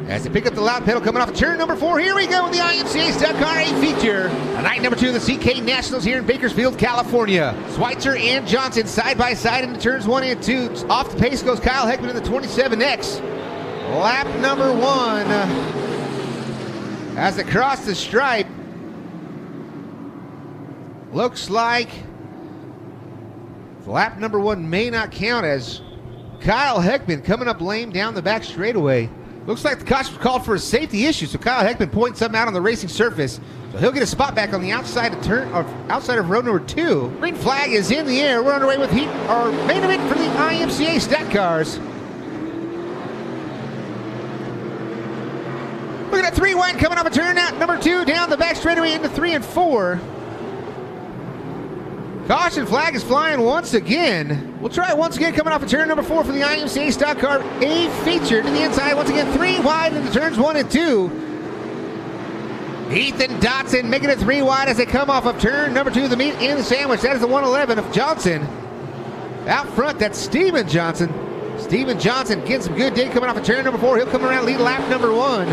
as they pick up the loud pedal coming off of turn number 4. Here we go with the IMCA Stock Car A feature. Night number 2 of the CK Nationals here in Bakersfield, California. Schweitzer and Johnson side by side into turns 1 and 2. Off the pace goes Kyle Heckman in the 27X. Lap number 1 as they cross the stripe. Looks like lap number 1 may not count as Kyle Heckman coming up lame down the back straightaway. Looks like the caution was called for a safety issue, so Kyle Heckman points something out on the racing surface. So he'll get a spot back on the outside of row number 2. Green flag is in the air. We're underway with our main event for the IMCA Stock Cars. Look at that 3 wide coming off a turn out number 2 down the back straightaway into 3 and 4. Caution flag is flying once again. We'll try it once again coming off of turn number 4 for the IMCA Stock Car A feature to the inside. Once again, 3 wide into turns 1 and 2. Ethan Dotson making it 3 wide as they come off of turn number 2, the meat in the sandwich. That is the 111 of Johnson. Out front, that's Steven Johnson. Steven Johnson getting some good dig coming off of turn number 4. He'll come around lead lap number 1.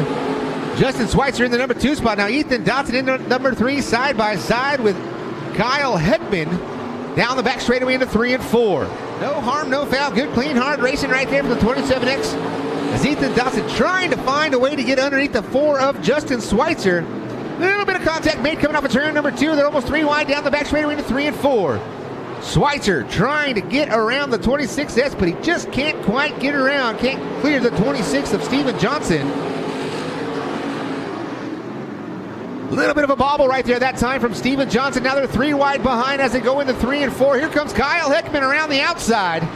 Justin Schweitzer in the number 2 spot. Now Ethan Dotson in the number 3 side by side with Kyle Heckman down the back straightaway into 3 and 4. No harm, no foul. Good, clean, hard racing right there for the 27X. As Ethan Dotson trying to find a way to get underneath the 4 of Justin Schweitzer. A little bit of contact made coming off of turn number 2. They're almost 3 wide down the back straightaway into 3 and 4. Schweitzer trying to get around the 26S, but he just can't quite get around. Can't clear the 26 of Steven Johnson. A little bit of a bobble right there that time from Steven Johnson. Now they're 3 wide behind as they go into 3 and 4. Here comes Kyle Heckman around the outside.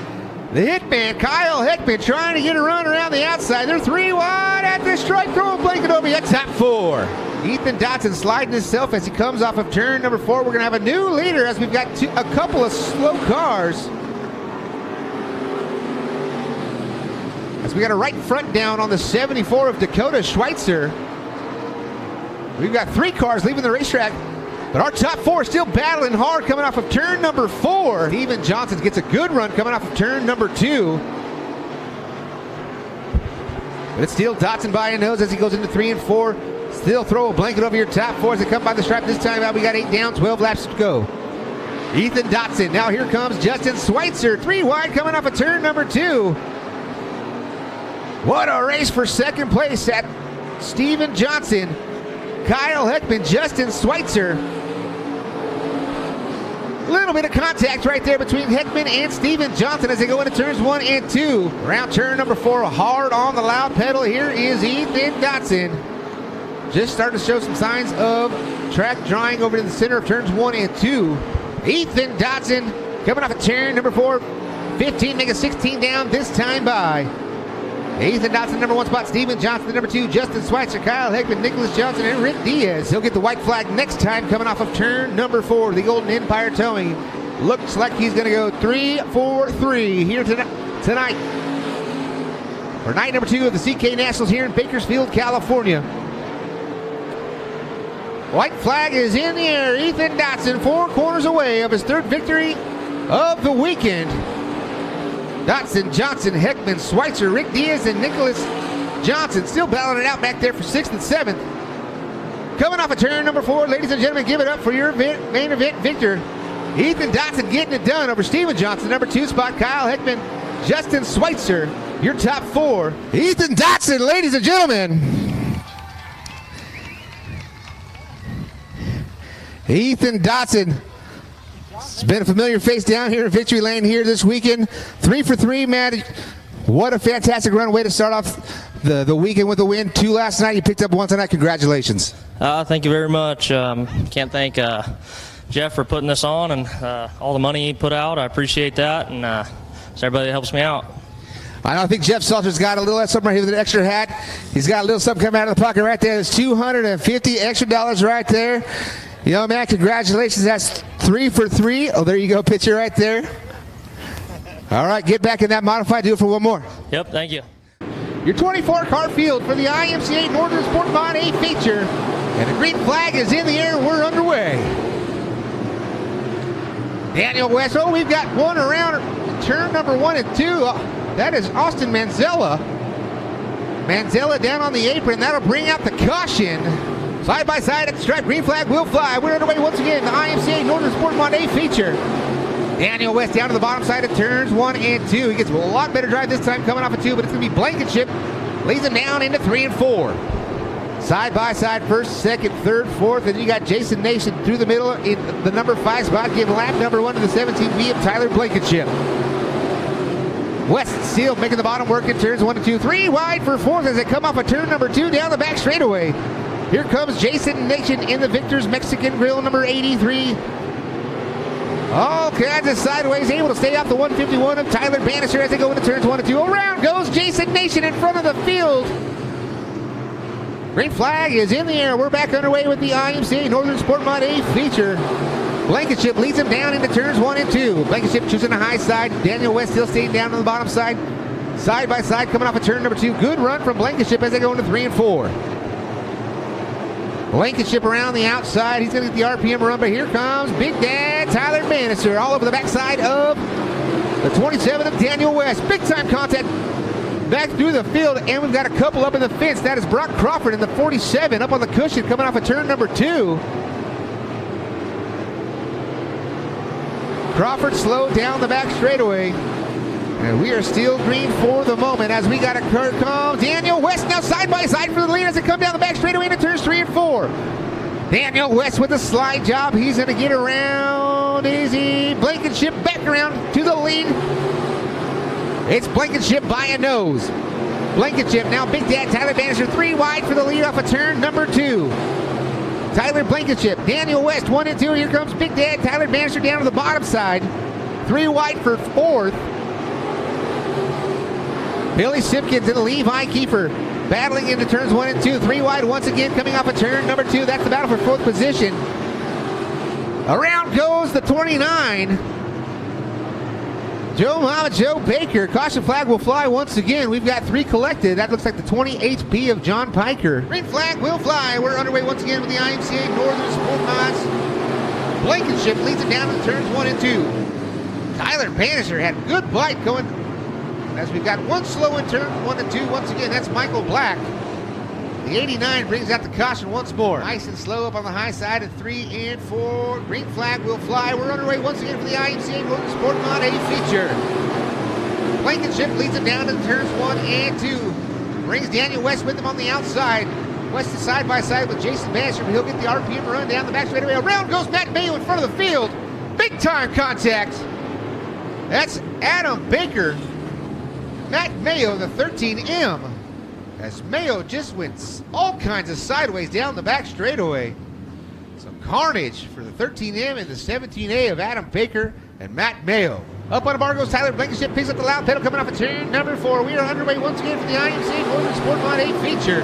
The hitman, Kyle Heckman, trying to get a run around the outside. They're 3 wide at the strike. Throw a blanket over at top 4. Ethan Dotson sliding himself as he comes off of turn number 4. We're going to have a new leader as we've got a couple of slow cars. As we got a right front down on the 74 of Dakota Schweitzer. We've got 3 cars leaving the racetrack, but our top 4 still battling hard coming off of turn number 4. Steven Johnson gets a good run coming off of turn number 2. But it's still Dotson by a nose as he goes into 3 and 4. Still throw a blanket over your top 4 as they come by the stripe. This time out, we got 8 down, 12 laps to go. Ethan Dotson. Now here comes Justin Schweitzer. 3 wide coming off of turn number 2. What a race for second place at Steven Johnson. Kyle Heckman, Justin Schweitzer. A little bit of contact right there between Heckman and Steven Johnson as they go into turns 1 and 2. Around turn number 4, hard on the loud pedal. Here is Ethan Dotson. Just starting to show some signs of track drawing over to the center of turns 1 and 2. Ethan Dotson coming off of turn number 4. 15, make a 16 down this time by Ethan Dotson, number 1 spot. Steven Johnson, the number 2. Justin Schweitzer, Kyle Heckman, Nicholas Johnson, and Rick Diaz. He'll get the white flag next time coming off of turn number 4. The Golden Empire Towing. Looks like he's going to go 3-4-3 here tonight. For night number 2 of the CK Nationals here in Bakersfield, California. White flag is in the air. Ethan Dotson 4 corners away of his 3rd victory of the weekend. Dotson, Johnson, Heckman, Schweitzer, Rick Diaz, and Nicholas Johnson still battling it out back there for 6th and 7th. Coming off of turn number 4, ladies and gentlemen, give it up for your main event victor. Ethan Dotson getting it done over Steven Johnson, number 2 spot. Kyle Heckman, Justin Schweitzer, your top 4. Ethan Dotson, ladies and gentlemen. Ethan Dotson. It's been a familiar face down here in Victory Lane here this weekend. 3 for 3, man. What a fantastic run. Way to start off the weekend with a win. 2 last night. You picked up 1 tonight. Congratulations. Thank you very much. Can't thank Jeff for putting this on and all the money he put out. I appreciate that, and it's everybody that helps me out. I think Jeff Salter's got a little something right here with an extra hat. He's got a little something coming out of the pocket right there. There's $250 extra right there. You know, man, congratulations. That's 3 for 3. Oh, there you go. Picture right there. All right, get back in that modified. Do it for 1 more. Yep, thank you. Your 24-car field for the IMCA Northern Sport Mod A feature. And the green flag is in the air. We're underway. Daniel West. Oh, we've got one around turn number 1 and 2. That is Austin Manzella. Manzella down on the apron. That'll bring out the caution. Side by side at the stripe. Green flag will fly. We're underway once again. The IMCA Northern Sport Mod A feature. Daniel West down to the bottom side of turns 1 and 2. He gets a lot better drive this time coming off of 2, but it's going to be Blankenship. Leads him down into 3 and 4. Side by side, first, second, third, fourth, and you got Jason Nation through the middle in the number 5 spot. Give lap number 1 to the 17B of Tyler Blankenship. West still making the bottom work in turns 1 and 2. 3 wide for 4th as they come off of turn number 2 down the back straightaway. Here comes Jason Nation in the Victor's Mexican Grill number 83. All kinds of sideways, able to stay off the 151 of Tyler Bannister as they go into turns 1 and 2. Around goes Jason Nation in front of the field. Green flag is in the air. We're back underway with the IMCA Northern Sport Mod A feature. Blankenship leads him down into turns 1 and 2. Blankenship choosing the high side. Daniel West still staying down on the bottom side. Side by side coming off of turn number 2. Good run from Blankenship as they go into 3 and 4. Blankenship around the outside. He's going to get the RPM run, but here comes Big Dad Tyler Bannister all over the backside of the 27 of Daniel West. Big time contact back through the field, and we've got a couple up in the fence. That is Brock Crawford in the 47 up on the cushion coming off of turn number 2. Crawford slowed down the back straightaway. And we are still green for the moment as we got a curve come. Daniel West now side by side for the lead as they come down the back straightaway into turns 3 and 4. Daniel West with a slide job. He's going to get around. Easy. Blankenship back around to the lead. It's Blankenship by a nose. Blankenship now Big Dad Tyler Bannister 3 wide for the lead off of turn number 2. Tyler Blankenship, Daniel West 1 and 2. Here comes Big Dad Tyler Bannister down to the bottom side. 3 wide for 4th. Billy Simpkins and Levi Kiefer battling into turns 1 and 2. 3 wide once again coming off of turn number 2. That's the battle for 4th position. Around goes the 29. Joe Baker. Caution flag will fly once again. We've got 3 collected. That looks like the 28B of John Piker. Green flag will fly. We're underway once again with the IMCA Northern Sport Mods. Blankenship leads it down to turns 1 and 2. Tyler Bannister had a good bite going as we've got 1 slow in turn 1 and 2. Once again, that's Michael Black. The 89 brings out the caution once more. Nice and slow up on the high side at 3 and 4. Green flag will fly. We're underway once again for the IMCA Northern Sport Mod A feature. Blankenship leads him down to turns 1 and 2. Brings Daniel West with him on the outside. West is side by side with Jason Bannister, but he'll get the RPM run down the back straightaway. Around goes Matt Mayo in front of the field. Big time contact. That's Adam Baker. Matt Mayo, the 13M, as Mayo just went all kinds of sideways down the back straightaway. Some carnage for the 13M and the 17A of Adam Baker and Matt Mayo. Up on the bar goes Tyler Blankenship, picks up the loud pedal coming off of turn number 4. We are underway once again for the IMCA Northern Sport Mod A feature.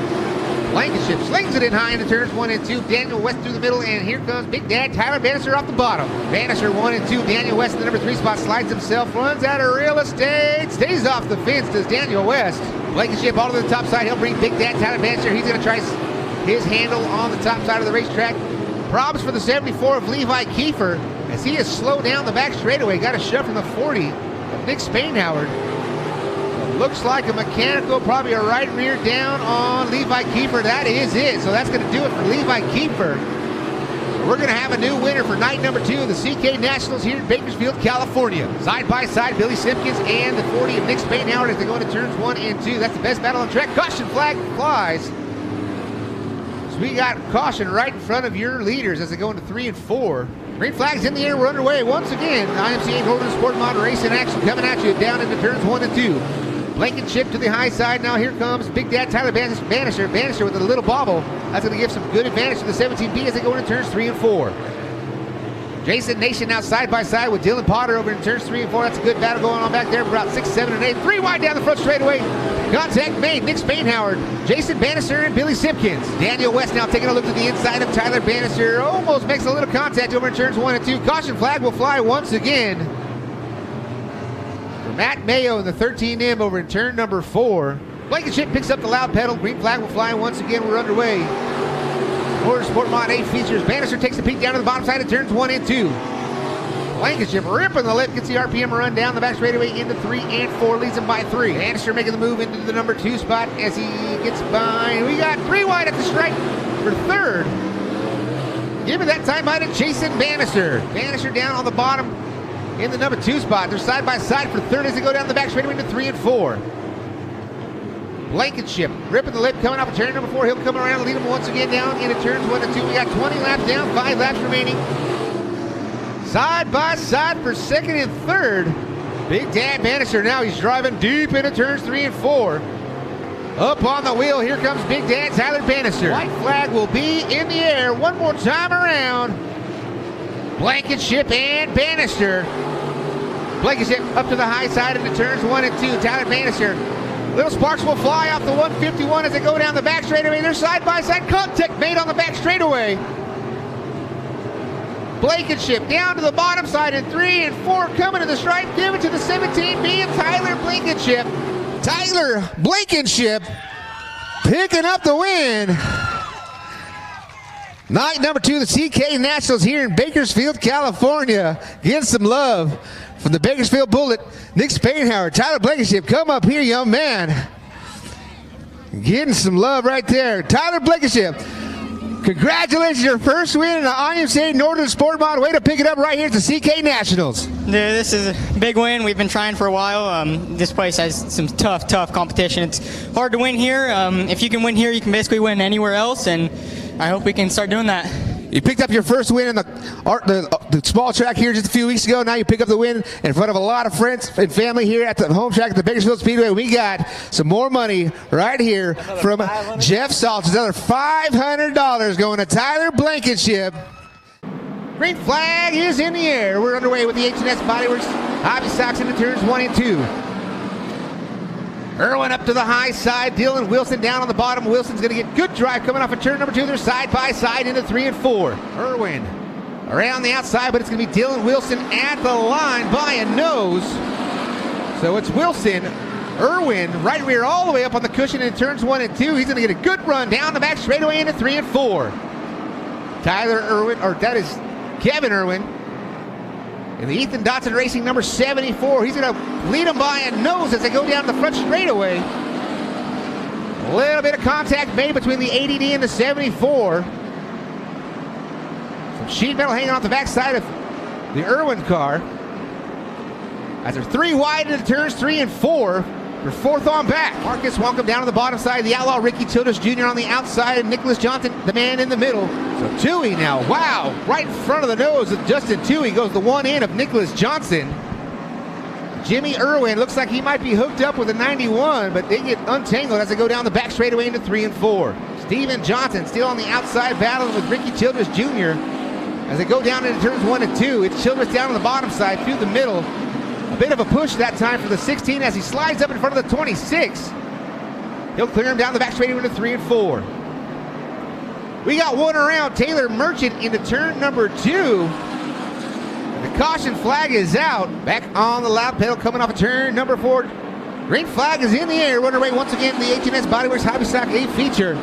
Blankenship slings it in high into turns 1 and 2. Daniel West through the middle, and here comes Big Dad Tyler Bannister off the bottom. Bannister 1 and 2. Daniel West in the number 3 spot slides himself, runs out of real estate, stays off the fence, does Daniel West. Blankenship all to the top side. He'll bring Big Dad Tyler Bannister. He's going to try his handle on the top side of the racetrack. Problems for the 74 of Levi Kiefer as he has slowed down the back straightaway. Got a shove from the 40 of Nick Spainhoward. Looks like a mechanical, probably a right rear down on Levi Kiefer. That is it. So that's going to do it for Levi Kiefer. We're going to have a new winner for night number 2 of the CK Nationals here in Bakersfield, California. Side by side, Billy Simpkins and the 40 of Nick Spainhoward as they go into turns 1 and 2. That's the best battle on track. Caution flag flies. So we got caution right in front of your leaders as they go into 3 and 4. Green flag's in the air. We're underway once again. IMCA Northern Sport Mod Racing action coming at you down into turns 1 and 2. Blankenship to the high side. Now here comes Big Dad Tyler Bannister. Bannister with a little bobble. That's going to give some good advantage to the 17B as they go into turns 3 and 4. Jason Nation now side by side with Dylan Potter over in turns 3 and 4. That's a good battle going on back there for about 6, 7, and 8. 3 wide down the front straightaway. Contact made. Nick Spainhoward, Jason Bannister, and Billy Simpkins. Daniel West now taking a look to the inside of Tyler Bannister. Almost makes a little contact over in turns 1 and 2. Caution flag will fly once again. Matt Mayo in the 13M over in turn number 4. Blankenship picks up the loud pedal. Green flag will fly once again. We're underway. Northern Sport Mod A features. Bannister takes the peak down to the bottom side of turns 1 and 2. Blankenship ripping the lip, gets the RPM run down the back straightaway into 3 and 4, leads him by 3. Bannister making the move into the number 2 spot as he gets by. We got 3 wide at the stripe for third. Giving that time by to Jason Bannister. Bannister down on the bottom in the number 2 spot. They're side by side for third as they go down the back straightaway into 3 and 4. Blankenship ripping the lip, coming off of turn number 4. He'll come around and lead him once again down into turns 1 and 2. We got 20 laps down, 5 laps remaining. Side by side for second and third. Big Dad Bannister now, he's driving deep into turns 3 and 4. Up on the wheel, here comes Big Dad Tyler Bannister. White flag will be in the air one more time around. Blankenship and Bannister. Blankenship up to the high side into turns 1 and 2. Tyler Bannister. Little sparks will fly off the 151 as they go down the back straightaway. They're side by side contact made on the back straightaway. Blankenship down to the bottom side in 3 and 4, coming to the stripe, give it to the 17B of Tyler Blankenship. Tyler Blankenship picking up the win. Night number 2 of the CK Nationals here in Bakersfield, California. Getting some love from the Bakersfield Bullet, Nick Spainhauer. Tyler Blankenship, come up here, young man. Getting some love right there. Tyler Blankenship, congratulations, your first win in the IMCA Northern Sport Mod. Way to pick it up right here at the CK Nationals. Yeah, this is a big win. We've been trying for a while. This place has some tough competition. It's hard to win here. If you can win here, you can basically win anywhere else, and I hope we can start doing that. You picked up your first win in the small track here just a few weeks ago. Now you pick up the win in front of a lot of friends and family here at the home track at the Bakersfield Speedway. We got some more money right here from Jeff Saltz. Another $500 going to Tyler Blankenship. Green flag is in the air. We're underway with the H&S Bodyworks Hobby Stocks into turns 1 and 2. Irwin up to the high side. Dylan Wilson down on the bottom. Wilson's going to get good drive coming off of turn number 2. They're side by side into 3 and 4. Irwin around the outside, but it's going to be Dylan Wilson at the line by a nose. So it's Wilson, Irwin, right rear all the way up on the cushion in turns 1 and 2. He's going to get a good run down the back straightaway into 3 and 4. Tyler Irwin, or that is Kevin Irwin, in the Ethan Dotson Racing number 74. He's going to lead them by a nose as they go down the front straightaway. A little bit of contact made between the 80D and the 74. Some sheet metal hanging off the backside of the Irwin car. As they're 3 wide into turns 3 and 4. They're 4th on back. Marcus Wonkum down on the bottom side. The outlaw Ricky Childress Jr. on the outside. And Nicholas Johnson, the man in the middle. So Toohey now, wow, right in front of the nose of Justin Toohey goes the one in of Nicholas Johnson. Jimmy Irwin looks like he might be hooked up with a 91, but they get untangled as they go down the back straightaway into 3 and 4. Steven Johnson still on the outside battling with Ricky Childress Jr. as they go down into turns 1 and 2. It's Childress down on the bottom side through the middle. A bit of a push that time for the 16 as he slides up in front of the 26. He'll clear him down the back straightaway into 3 and 4. We got one around. Taylor Merchant into turn number 2. The caution flag is out. Back on the loud pedal coming off of turn number 4. Green flag is in the air. We're underway once again the H&S Bodyworks Hobby Stock 8 feature.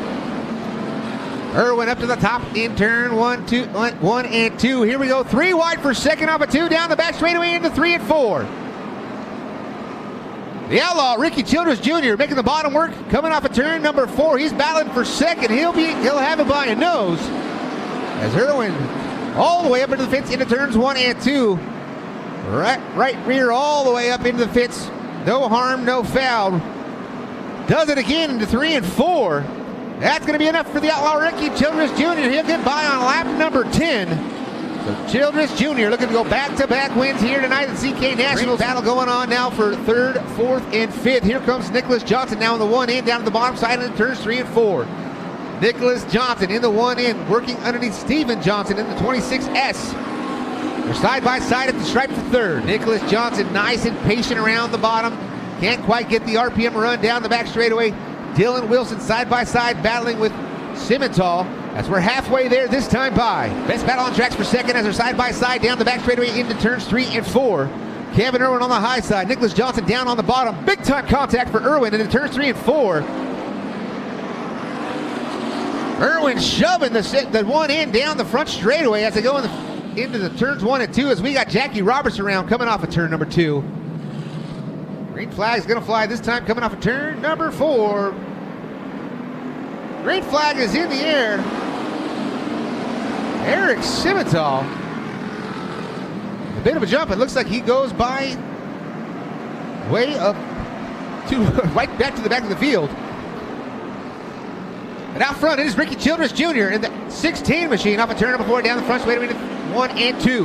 Irwin up to the top in turn 1 and 2. Here we go. 3 wide for second off of 2. Down the back straightaway into 3 and 4. The outlaw Ricky Childress Jr. making the bottom work, coming off of turn number 4. He's battling for second. He'll have it by a nose. As Irwin all the way up into the fence into turns 1 and 2. Right rear all the way up into the fence. No harm, no foul. Does it again into 3 and 4. That's going to be enough for the outlaw Ricky Childress Jr. He'll get by on lap number 10. So Childress Jr. looking to go back-to-back wins here tonight at CK Nationals. Battle going on now for 3rd, 4th, and 5th. Here comes Nicholas Johnson now in the 1 in, down to the bottom side of the turns 3 and 4. Nicholas Johnson in the 1 in, working underneath Steven Johnson in the 26S. They're side by side at the stripe for 3rd. Nicholas Johnson nice and patient around the bottom. Can't quite get the RPM run down the back straightaway. Dylan Wilson side by side battling with Simmental as we're halfway there this time by. Best battle on tracks for second as they're side by side down the back straightaway into turns 3 and 4. Kevin Irwin on the high side. Nicholas Johnson down on the bottom. Big time contact for Irwin into turns 3 and 4. Irwin shoving the 1 in down the front straightaway as they go in the into the turns 1 and 2 as we got Jackie Roberts around coming off of turn number 2. Green flag is going to fly this time coming off of turn number 4. Green flag is in the air. Eric Simmental. A bit of a jump. It looks like he goes by way up to right back to the back of the field. And out front, it is Ricky Childress Jr. in the 16 machine off of turn number 4 down the front straight into 1 and 2.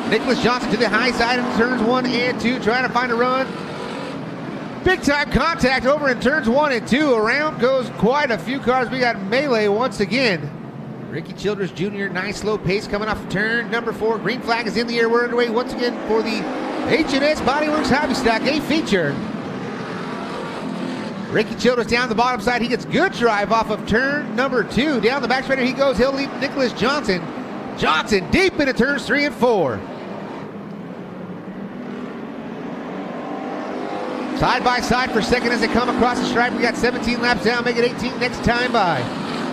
Nicholas Johnson to the high side in turns 1 and 2, trying to find a run. Big time contact over in turns 1 and 2. Around goes quite a few cars. We got melee once again. Ricky Childress Jr., nice slow pace coming off of turn number 4. Green flag is in the air. We're underway once again for the H&S Bodyworks Hobby Stock A feature. Ricky Childress down the bottom side. He gets good drive off of turn number 2. Down the back straighter he goes. He'll lead Nicholas Johnson. Johnson deep into turns 3 and 4. Side by side for second as they come across the stripe. We got 17 laps down, make it 18 next time by.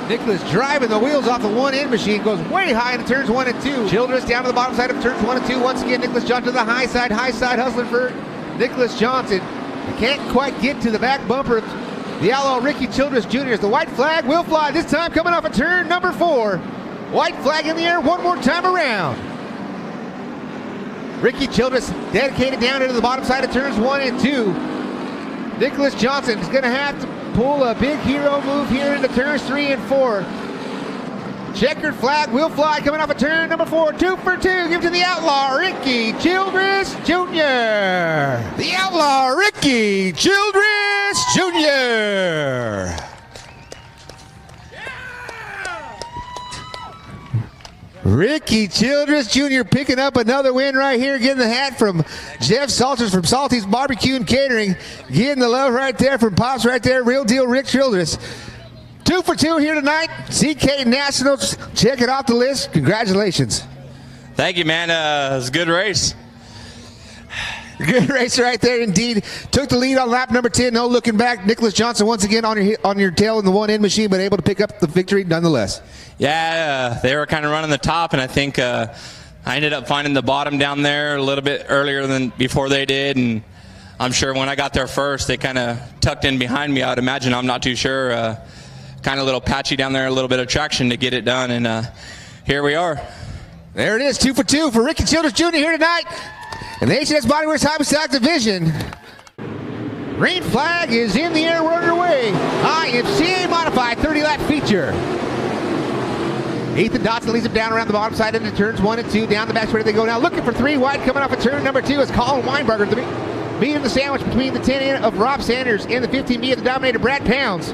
Nicholas driving the wheels off the 1-end machine. Goes way high into turns 1 and 2. Childress down to the bottom side of turns 1 and 2. Once again, Nicholas Johnson to the high side hustling for Nicholas Johnson. Can't quite get to the back bumper of the outlaw Ricky Childress Jr. as the white flag will fly, this time coming off of turn number 4. White flag in the air one more time around. Ricky Childress dedicated down into the bottom side of turns 1 and 2. Nicholas Johnson is going to have to pull a big hero move here into turns 3 and 4. Checkered flag will fly coming off of turn number 4. 2 for 2. Give to the outlaw Ricky Childress Jr. The outlaw Ricky Childress Jr. Ricky Childress Jr. picking up another win right here, getting the hat from Jeff Salters from Salty's Barbecue and Catering. Getting the love right there from Pops right there. Real deal Rick Childress. 2 for 2 here tonight. CK Nationals. Check it off the list. Congratulations. Thank you, man. It was a good race. Good race right there indeed. Took the lead on lap number 10. No looking back. Nicholas Johnson once again on your tail in the 1-end machine, but able to pick up the victory nonetheless. Yeah, they were kind of running the top, and I think I ended up finding the bottom down there a little bit earlier than before they did, and I'm sure when I got there first, they kind of tucked in behind me. I would imagine. I'm not too sure. Kind of a little patchy down there, a little bit of traction to get it done, and here we are. There it is, 2 for 2 for Ricky Childress Jr. here tonight in the H&S Bodyworks Hobby Stock Division. Green flag is in the air, we're underway. IMCA Modified 30-lap feature. Ethan Dotson leads him down around the bottom side into turns 1 and 2. Down the back straight they go now, looking for 3 wide coming off of turn number 2 is Colin Weinberger. The meat of the sandwich between the 10 of Rob Sanders and the 15B of the Dominator Brad Pounds.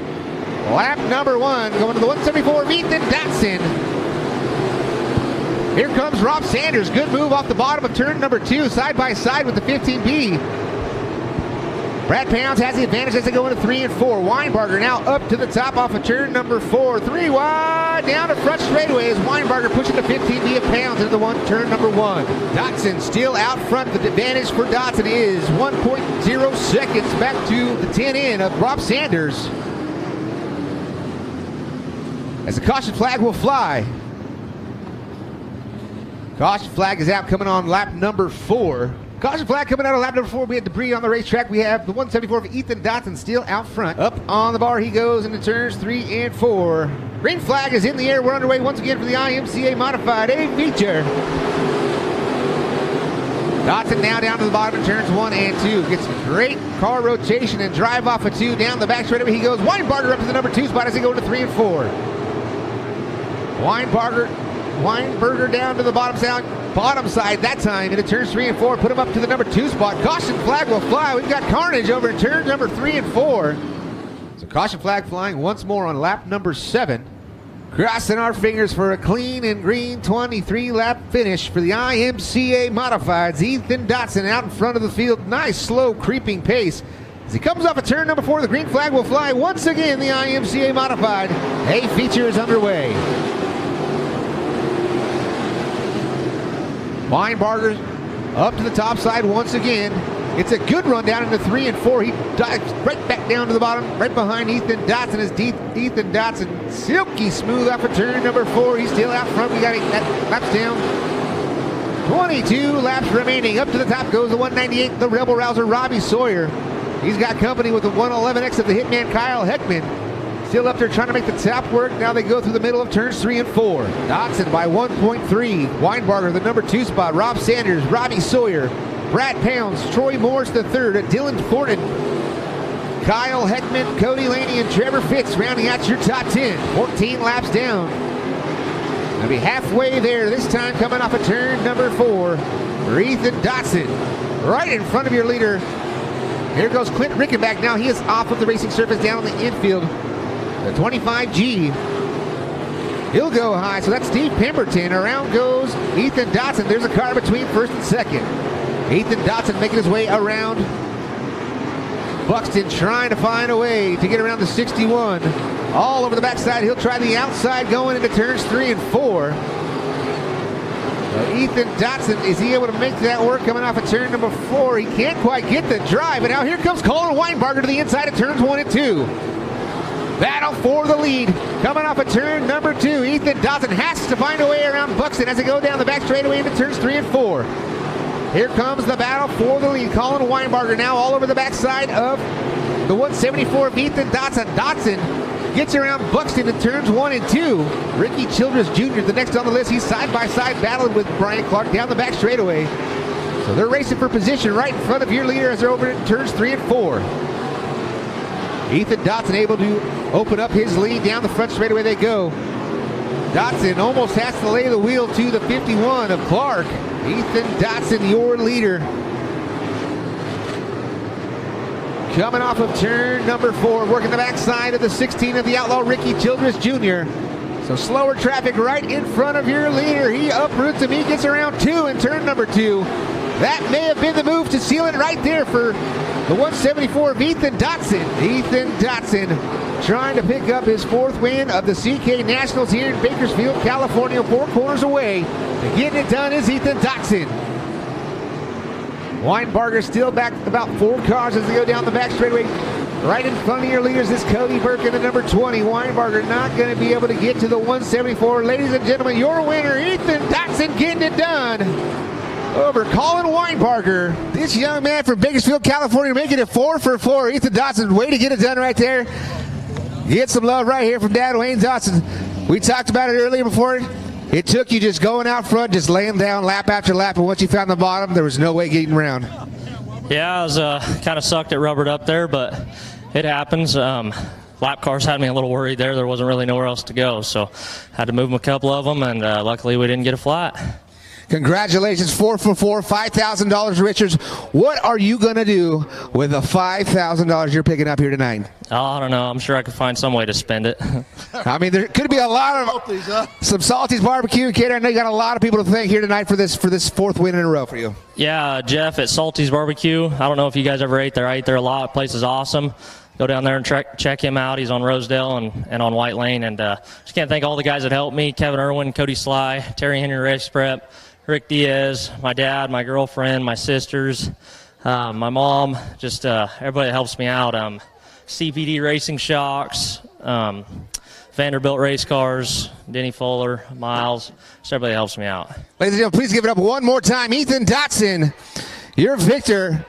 Lap number 1, going to the 174 of Ethan Dotson. Here comes Rob Sanders. Good move off the bottom of turn number 2, side by side with the 15B. Brad Pounds has the advantage as they go into 3 and 4. Weinberger now up to the top off of turn number 4. 3 wide, down to front straightaway as Weinberger pushing the 15B of Pounds into the turn number 1. Dotson still out front. The advantage for Dotson is 1.0 seconds back to the 10 in of Rob Sanders. As the caution flag will fly. Caution flag is out coming on lap number 4. Caution flag coming out of lap number 4. We had debris on the racetrack. We have the 174 of Ethan Dotson still out front. Up on the bar he goes into turns 3 and 4. Green flag is in the air. We're underway once again for the IMCA Modified A feature. Dotson now down to the bottom of turns 1 and 2. Gets great car rotation and drive off of 2. Down the back straightaway he goes. Weinberger up to the number 2 spot as they go into 3 and 4. Weinberger down to the bottom side that time into turns 3 and 4. Put him up to the number 2 spot. Caution flag will fly. We've got carnage over in turns number 3 and 4. So caution flag flying once more on lap number 7. Crossing our fingers for a clean and green 23-lap finish for the IMCA Modifieds. Ethan Dotson out in front of the field. Nice slow creeping pace. As he comes off of turn number 4, the green flag will fly once again. The IMCA Modified A feature is underway. Weinberger up to the top side once again. It's a good run down into 3 and 4. He dives right back down to the bottom, right behind Ethan Dotson. As Ethan Dotson silky smooth off of turn number 4. He's still out front. We got 8 laps down. 22 laps remaining. Up to the top goes the 198, the Rebel Rouser, Robbie Sawyer. He's got company with the 111X of the Hitman, Kyle Heckman. Still up there trying to make the top work. Now they go through the middle of turns 3 and 4. Dotson by 1.3. Weinbarger, the number 2 spot. Rob Sanders, Robbie Sawyer, Brad Pounds, Troy Morris the third, Dylan Fortin, Kyle Heckman, Cody Laney, and Trevor Fitz rounding out your top 10. 14 laps down. They'll be halfway there this time, coming off of turn number 4 for Ethan Dotson. Right in front of your leader. Here goes Clint Rickenback. Now he is off of the racing surface down on the infield. The 25G. He'll go high. So that's Steve Pemberton. Around goes Ethan Dotson. There's a car between first and second. Ethan Dotson making his way around. Buxton trying to find a way to get around the 61. All over the backside. He'll try the outside going into turns 3 and 4. Ethan Dotson, is he able to make that work coming off of turn number 4? He can't quite get the drive. And now here comes Colin Weinbarger to the inside of turns 1 and 2. Battle for the lead. Coming off of turn number 2. Ethan Dotson has to find a way around Buxton as they go down the back straightaway into turns 3 and 4. Here comes the battle for the lead. Colin Weinbarger now all over the backside of the 174 of Ethan Dotson. Dotson gets around Buxton in turns 1 and 2. Ricky Childress Jr., the next on the list. He's side by side battling with Brian Clark down the back straightaway. So they're racing for position right in front of your leader as they're over in turns 3 and 4. Ethan Dotson able to open up his lead down the front straightaway they go. Dotson almost has to lay the wheel to the 51 of Clark. Ethan Dotson, your leader. Coming off of turn number 4, working the backside of the 16 of the Outlaw, Ricky Childress Jr. So slower traffic right in front of your leader. He uproots him. He gets around 2 in turn number 2. That may have been the move to seal it right there for the 174 of Ethan Dotson. Ethan Dotson trying to pick up his 4th win of the CK Nationals here in Bakersfield, California. 4 corners away. And getting it done is Ethan Dotson. Weinbarger still back about 4 cars as they go down the back straightaway. Right in front of your leaders is Cody Burke in the number 20. Weinbarger not going to be able to get to the 174. Ladies and gentlemen, your winner, Ethan Dotson, getting it done over Colin Weinbarger. This young man from Bakersfield, California, making it 4 for 4. Ethan Dotson, way to get it done right there. Get some love right here from Dad Wayne Dotson. We talked about it earlier before. It took you just going out front, just laying down lap after lap, and once you found the bottom, there was no way getting around. Yeah, I was kind of sucked at rubbered up there, but it happens. Lap cars had me a little worried there. There wasn't really nowhere else to go, so had to move a couple of them, and luckily we didn't get a flat. Congratulations, 4 for 4, $5,000, Richards. What are you going to do with the $5,000 you're picking up here tonight? Oh, I don't know. I'm sure I could find some way to spend it. I mean, there could be a lot of some Salty's Barbecue. Kid, I know you got a lot of people to thank here tonight for this 4th win in a row for you. Yeah, Jeff at Salty's Barbecue. I don't know if you guys ever ate there. I ate there a lot. The place is awesome. Go down there and check him out. He's on Rosedale and on White Lane. And just can't thank all the guys that helped me. Kevin Irwin, Cody Sly, Terry Henry Race Prep, Rick Diaz, my dad, my girlfriend, my sisters, my mom, just everybody that helps me out. CPD Racing Shocks, Vanderbilt Race Cars, Denny Fuller, Miles, just everybody that helps me out. Ladies and gentlemen, please give it up one more time. Ethan Dotson, your victor